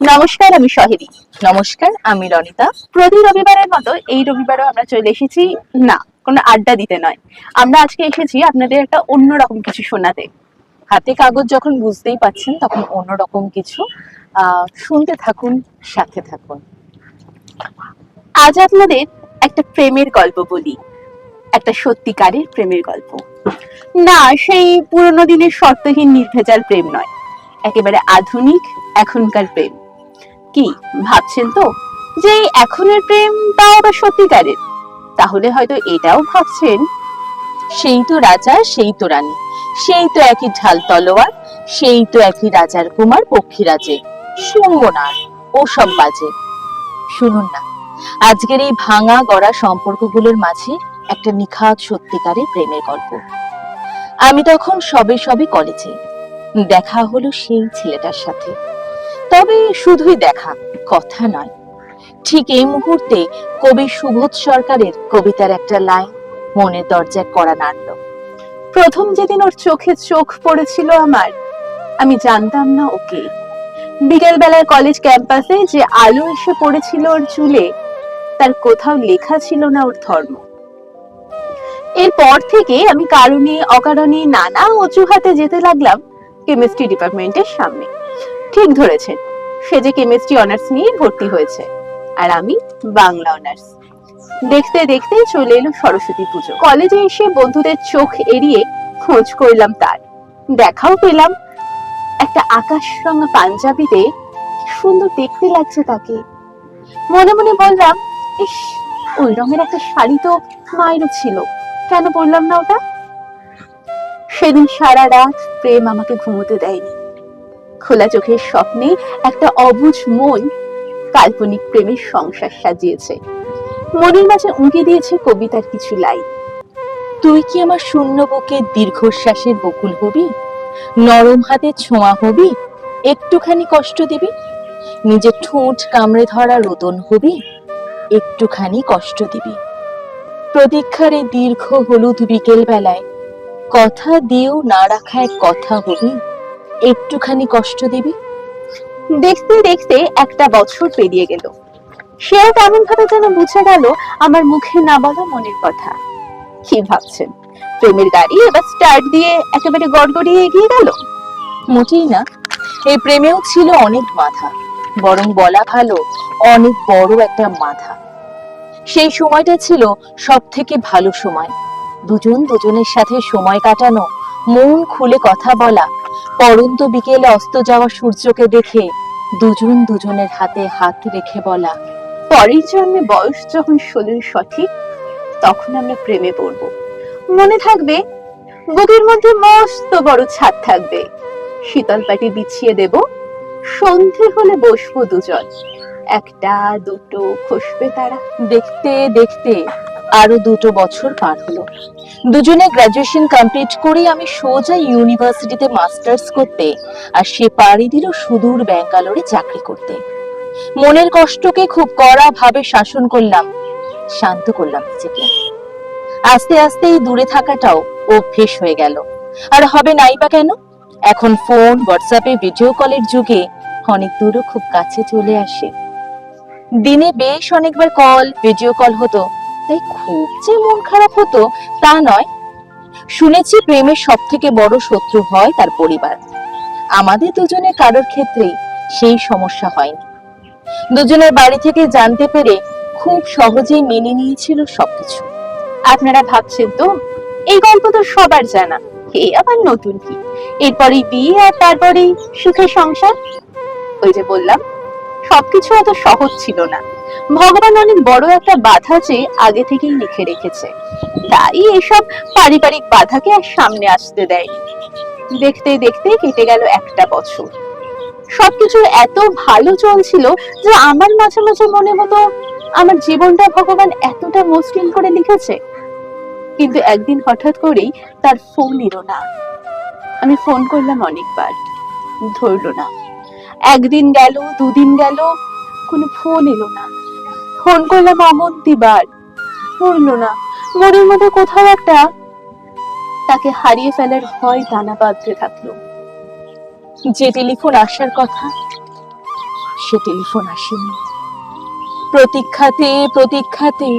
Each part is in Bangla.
নমস্কার, আমি সহেলি। নমস্কার, আমি রনিতা। প্রতি রবিবারের মতো এই রবিবারও আমরা চলে এসেছি, না কোনো আড্ডা দিতে নয়, আমরা আজকে এসেছি আপনাদের একটা অন্যরকম কিছু শোনাতে। হাতে কাগজ যখন বুঝতেই পাচ্ছেন তখন অন্যরকম কিছু। শুনতে থাকুন, সাথে থাকুন। আজ আপনাদের একটা প্রেমের গল্প বলি, একটা সত্যিকারের প্রেমের গল্প। না, সেই পুরোনো দিনের শর্তহীন নির্ভেজাল প্রেম নয়, একেবারে আধুনিক এখনকার প্রেম। কি ভাবছেন তো যে এই এখনের প্রেম তাও আবার সত্যিকারের? তাহলে হয়তো এটাও ভাবছেন, সেই তো রাজা, সেই তো রানী, সেই তো একই ঢাল তলোয়ার, সেই তো একই রাজার কুমার পক্ষীরাজে। শুনবো না আর ওসব বাজে। শুনুন না, আজকের এই ভাঙা গড়া সম্পর্কগুলোর মাঝে একটা নিখাত সত্যিকারের প্রেমের গল্প। আমি তখন সবে সবে কলেজে, দেখা হলো সেই ছেলেটার সাথে। তবে শুধুই দেখা, কথা নয়। ঠিক এই মুহূর্তে কবি সুবোধ সরকারের কবিতার একটা লাইন মনের দরজায় কড়া নাড়ল। প্রথম যেদিন ওর চোখে চোখ পড়েছিল আমার, আমি জানতাম না ওকে। বিকেল বেলার কলেজ ক্যাম্পাসে যে আলো এসে পড়েছিল ওর চুলে, তার কোথাও লেখা ছিল না ওর ধর্ম। এরপর থেকে আমি কারণে অকারণে নানা অজুহাতে যেতে লাগলাম কেমিস্ট্রি ডিপার্টমেন্টের সামনে। ঠিক ধরেছেন, সে যে কেমিস্ট্রি অনার্স নিয়ে ভর্তি হয়েছে, আর আমি বাংলা অনার্স। দেখতে দেখতে চলে এলো সরস্বতী পুজো। কলেজে এসে বন্ধুদের চোখ এড়িয়ে খোঁজ করলাম তার, দেখাও পেলাম। একটা আকাশ রঙা পাঞ্জাবিতে কি সুন্দর দেখতে লাগছে তাকে। মনে মনে বললাম, ইস, ওই রঙের একটা শাড়ি তো মায়েরও ছিল, কেন বললাম না ওটা। সেদিন সারা রাত প্রেম আমাকে ঘুমোতে দেয়নি। খোলা চোখের স্বপ্নে একটা অবুঝ মন কাল্পনিক প্রেমের সংসার সাজিয়েছে। মনের মাঝে উঁকে দিয়েছে কবিতার কিছু লাইন। তুই কি আমার শূন্য বুকে দীর্ঘশ্বাসের বকুল হবি, নরম হাতে ছোঁয়া হবি, একটুখানি কষ্ট দিবি, নিজের ঠোঁট কামড়ে ধরা রোদন হবি, একটুখানি কষ্ট দিবি। প্রতীক্ষার এই দীর্ঘ হলুদ বিকেল বেলায় কথা দিয়েও না রাখা এক কথা হবি, একটুখানি কষ্ট দিবি। দেখতে দেখতে একটা বছর পেরিয়ে গেল। সেও তেমন ভাবে যেন বুঝে গেল আমার মুখে না বলা মনের কথা। কি ভাবছেন, প্রেমের গাড়ি এবার স্টার্ট দিয়ে একেবারে গড়গড়িয়ে এগিয়ে গেল? মোটেই না। এই প্রেমেও ছিল অনেক মাথা, বরং বলা ভালো অনেক বড় একটা মাথা। সেই সময়টা ছিল সব থেকে ভালো সময়। দুজন দুজনের সাথে সময় কাটানো, মন খুলে কথা বলা, পড়ন্ত বিকেলে অস্ত যাওয়া সূর্যকে দেখে দুজন দুজনের হাতে হাত রেখে বলা, পরের জন্মে বয়স যখন 16 সঠিক, তখন আমরা প্রেমে পড়বো। মনে থাকবে, বুকের মধ্যে মস্ত বড় ছাদ থাকবে, শীতল পাটি বিছিয়ে দেব, সন্ধে হলে বসবো দুজন, একটা দুটো খসবে তারা। দেখতে দেখতে আরো 2 বছর পার হলো। দুজনে গ্রাজুয়েশন কমপ্লিট করে আমি সোজা ইউনিভার্সিটিতে মাস্টার্স করতে, আর সে পাড়ি দিল সুদূর ব্যাঙ্গালোরে চাকরি করতে। মনের কষ্টকে খুব কড়া ভাবে শাসন করলাম, শান্ত করলাম নিজেকে। আস্তে আস্তে এই দূরে থাকাটাও অভ্যেস হয়ে গেল। আর হবে নাই বা কেন? এখন ফোন, হোয়াটসঅ্যাপে ভিডিও কলের যুগে অনেক দূরও খুব কাছে চলে আসে। দিনে বেশ অনেকবার কল, ভিডিও কল হতো, তাই খুব যে মন খারাপ হতো তা নয়। শুনেছি প্রেমের সব থেকে বড় শত্রু হয় তার পরিবার। আমাদের দুজনের কারোর ক্ষেত্রেই সেই সমস্যা হয়নি। দুজনের বাড়ি থেকে জানতে পেরে খুব সহজেই মেনে নিয়েছিল সবকিছু। আপনারা ভাবছেন তো এই গল্প তো সবার জানা, এ আবার নতুন কি? এরপরেই বিয়ে আর তারপরেই সুখে সংসার। ওই যে বললাম, সবকিছু এত সহজ ছিল না। ভগবান অনেক বড় একটা বাধা যে আগে থেকেই লিখে রেখেছে, তাই এসব পারিবারিক বাধাকে আর সামনে আসতে দেয়নি। দেখতে দেখতে কেটে গেল একটা বছর। সবকিছু এত ভালো চলছিল যে আমার মাঝে মাঝে মনে হতো আমার জীবনটা ভগবান এতটা মসৃণ করে লিখেছে। কিন্তু একদিন হঠাৎ করেই তার ফোন এলো না। আমি ফোন করলাম অনেকবার, ধরলো না। একদিন গেল, দুদিন গেল, কোনো ফোন এলো না। ফোন করলাম অমন্তিবার, ধরলো না। মনের মধ্যে কোথাও একটা তাকে হারিয়ে ফেলার ভয় দানা বাঁধতে থাকলো। যে টেলিফোন আসার কথা সে টেলিফোন আসেনি। প্রতীক্ষাতে প্রতীক্ষাতে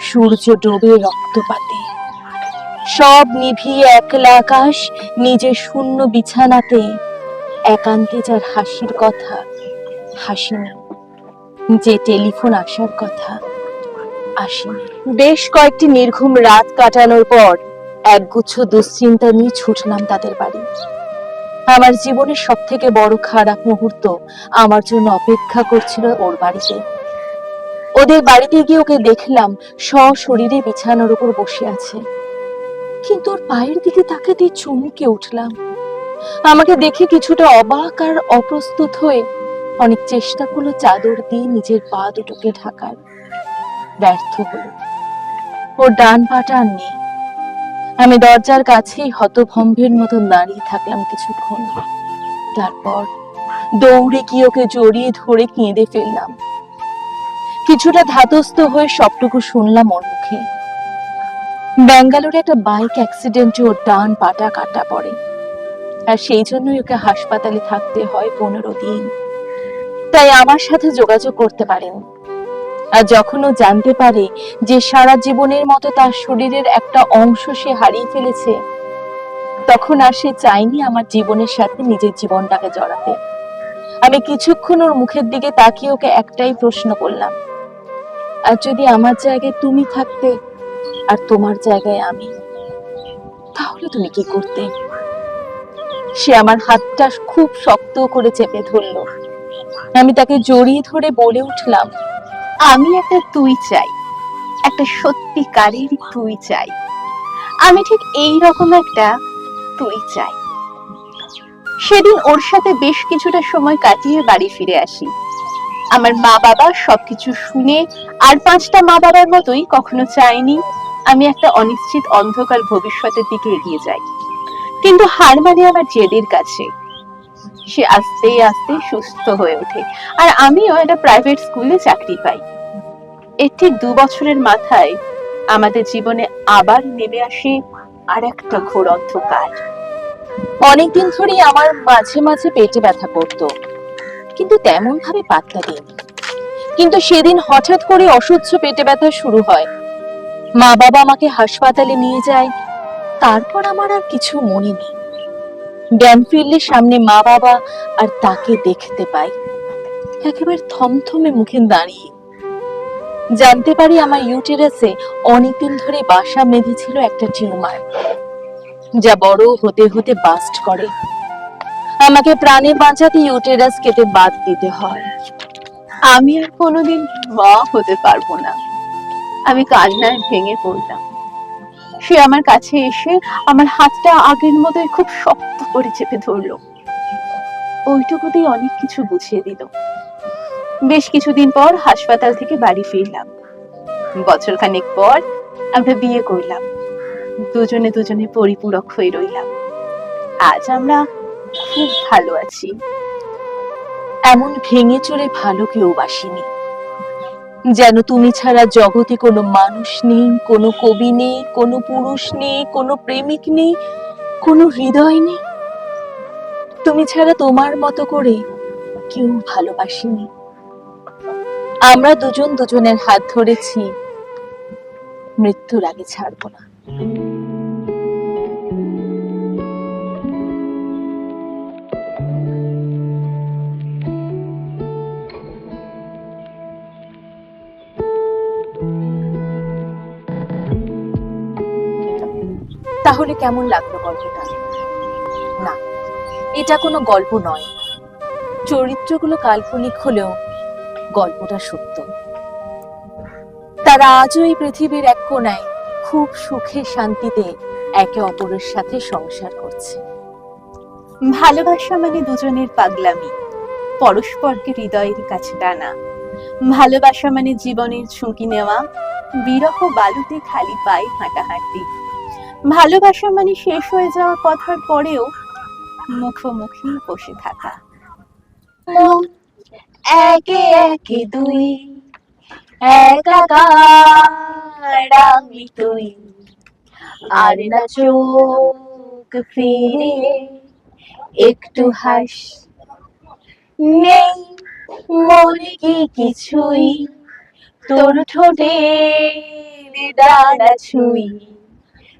সূর্য ডোবে রক্তপাতে, সব নিভিয়ে একলা আকাশ, নিজের শূন্য বিছানাতে একান্তে যার হাসির কথা হাসিনি, যে টেলিফোন আসার কথা আসেনি। বেশ কয়েকটি নির্ঘুম রাত কাটানোর পর একগুচ্ছ দুশ্চিন্তা নিয়ে ছুটলাম তাদের বাড়ি। আমার জীবনের সব থেকে বড় খারাপ মুহূর্ত আমার জন্য অপেক্ষা করছিল ওর বাড়িতে। ওদের বাড়িতে গিয়ে ওকে দেখলাম সশরীরে বিছানার উপর বসে আছে, কিন্তু ওর পায়ের দিকে তাকাতে চমকে উঠলাম। আমাকে দেখে কিছুটা অবাক আর অপ্রস্তুত হয়ে অনেক চেষ্টা করলো চাদর দিয়ে নিজের পা দুটোকে ঢাকার, ব্যর্থ হলো। ওর ডান পাটা আর নেই। আমি দরজার কাছেই হতভম্বের মতন দাঁড়িয়ে থাকলাম কিছুক্ষণ, তারপর দৌড়ে গিয়ে ওকে জড়িয়ে ধরে কেঁদে ফেললাম। কিছুটা ধাতস্থ হয়ে সবটুকু শুনলাম ওর মুখে। ব্যাঙ্গালোরে একটা বাইক অ্যাক্সিডেন্টে ওর ডান পাটা কাটা পড়ে, আর সেই জন্যই ওকে হাসপাতালে থাকতে হয় 15 দিন। তাই আমার সাথে যোগাযোগ করতে পারেন। আর যখন ও জানতে পারে যে সারা জীবনের মতো তার শরীরের একটা অংশ সে হারিয়ে ফেলেছে, তখন আর সে চায়নি আমার জীবনের সাথে নিজের জীবনটাকে জড়াতে। আমি কিছুক্ষণ ওর মুখের দিকে তাকিয়ে ওকে একটাই প্রশ্ন করলাম, আর যদি আমার জায়গায় তুমি থাকতে আর তোমার জায়গায় আমি, তাহলে তুমি কি করতে? সে আমার হাতটা খুব শক্ত করে চেপে ধরলো। আমি তাকে জড়িয়ে ধরে বলে উঠলাম, আমি একটা তুই চাই, একটা সত্যিকারের তুই চাই। আমি ঠিক এই রকম একটা তুই চাই। সেদিন ওর সাথে বেশ কিছুটা সময় কাটিয়ে বাড়ি ফিরে আসি। আমার মা বাবা সবকিছু শুনে আর 5টা মা বাবার মতোই কখনো চায়নি আমি একটা অনিশ্চিত অন্ধকার ভবিষ্যতের দিকে এগিয়ে যাই। কিন্তু হার মানে আমার জেদের কাছে। সে আস্তে আস্তে সুস্থ হয়ে ওঠে, আর আমিও একটা প্রাইভেট স্কুলে চাকরি পাই। এর ঠিক 2 বছরের মাথায় আমাদের জীবনে আবার নেমে আসে আর একটা ঘোর অন্ধকার। অনেকদিন ধরেই আমার মাঝে মাঝে পেটে ব্যথা করতো, কিন্তু তেমন ভাবে পাত্তা দিইনি। কিন্তু সেদিন হঠাৎ করে অসহ্য পেটে ব্যথা শুরু হয়। মা বাবা আমাকে হাসপাতালে নিয়ে যায়, তারপর আমার আর কিছু মনে নেই। জ্ঞান ফিরলে সামনে মা বাবা আর তাকে দেখতে পাই, একেবারে থমথমে মুখে দাঁড়িয়ে। জানতে পারি আমার ইউটেরাসে অনেকদিন ধরে বাসা বেঁধেছিল একটা টিউমার, যা বড় হতে হতে বাস্ট করে। আমাকে প্রাণে বাঁচাতে ইউটেরাস কেটে বাদ দিতে হয়। আমি আর কোনোদিন মা হতে পারবো না। আমি কান্নায় ভেঙে পড়লাম। সে আমার কাছে এসে আমার হাতটা আগের মতোই খুব শক্ত করে চেপে ধরলো। ওইটুকুতেই অনেক কিছু বুঝিয়ে দিল। বেশ কিছুদিন পর হাসপাতাল থেকে বাড়ি ফিরলাম। বছরখানেক পর আমরা বিয়ে করলাম। দুজনে দুজনে পরিপূরক হয়ে রইলাম। আজ আমরা খুব ভালো আছি। এমন ভেঙে চড়ে ভালো কেউ বাসিনি, যেন তুমি ছাড়া জগতে কোনো মানুষ নেই, কোনো কবি নেই, কোনো পুরুষ নেই, কোনো প্রেমিক নেই, কোনো হৃদয় নেই। তুমি ছাড়া তোমার মতো করে কেউ ভালোবাসিনি। আমরা দুজন দুজনের হাত ধরেছি, মৃত্যুর আগে ছাড়বো না। তাহলে কেমন লাগলো গল্পটা? না, এটা কোনো গল্প নয়। চরিত্রগুলো কাল্পনিক হলেও গল্পটা সত্য। তারা আজও এই পৃথিবীর এক কোণায় খুব সুখে শান্তিতে একে অপরের সাথে সংসার করছে। ভালোবাসা মানে দুজনের পাগলামি, পরস্পরকে হৃদয়ের কাছে টানা। ভালোবাসা মানে জীবনের ঝুঁকি নেওয়া, বিরহ বালুতে খালি পায়ে হাঁটাহাঁটি। ভালোবাসা মানে শেষ হয়ে যাওয়া কথার পরেও মুখোমুখি বসে থাকা। মন একে একে দুই, একাকার আমি তুই, আর না চোখ ফিরে একটু হাস, নেই মনে কি কিছুই তোর ঠোঁটে ডানা ছুঁই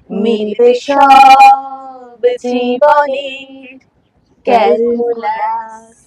মিলবে সব জীবনের ক্যালকুলাস।